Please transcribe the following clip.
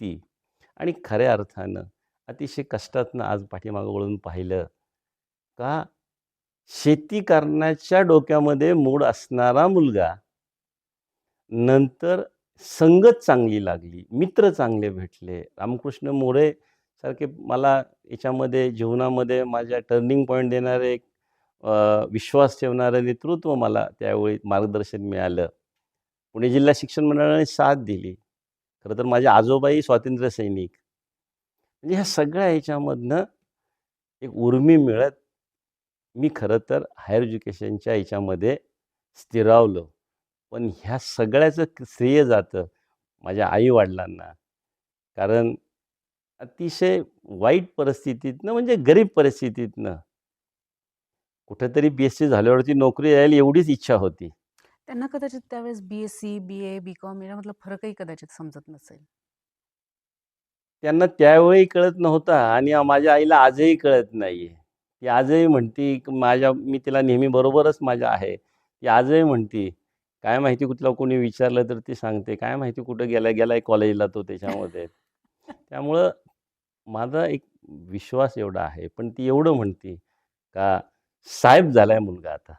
व्यक्ती आणि खऱ्या अर्थानं अतिशय कष्टातनं आज पाठीमागं वळून पाहिलं का शेती करण्याच्या डोक्यामध्ये मूड असणारा मुलगा, नंतर संगत चांगली लागली, मित्र चांगले भेटले. रामकृष्ण मोरे सारखे मला याच्यामध्ये जीवनामध्ये माझ्या टर्निंग पॉइंट देणारे एक विश्वास ठेवणारं नेतृत्व मला त्यावेळी मार्गदर्शन मिळालं. पुणे जिल्हा शिक्षण मंडळाने साथ दिली. खरं तर माझे आजोबाही स्वातंत्र्य सैनिक. म्हणजे ह्या सगळ्या ह्याच्यामधनं एक उर्मी मिळत मी खरं तर हायर एज्युकेशनच्या ह्याच्यामध्ये स्थिरावलो. पण ह्या सगळ्याचं श्रेय जातं माझ्या आई-वडिलांना. कारण अतिशय वाईट परिस्थितीतनं म्हणजे गरीब परिस्थितीतनं कुठेतरी बी-एससी झाल्यावरती नोकरी यायला एवढीच इच्छा होती. त्यांना कदाचित त्यावेळेस बी-एससी, बी-ए, बी-कॉम यामधला फरकही कदाचित समजत नसेल. त्यांना त्यावेळी कळत नव्हता आणि माझ्या आईला आजही कळत नाहीये. ती आजही म्हणती की मी तिला नेहमी बरोबरच माझ्या आहे. ती आजही म्हणती, "काय माहिती तुला कोणी विचारलं तर ती सांगते, काय माहिती कुठं गेलाय कॉलेजला तो त्याच्यामध्ये." त्यामुळं माझा एक विश्वास एवढा आहे. पण ती एवढं म्हणती का साहेब झालाय मुलगा आता.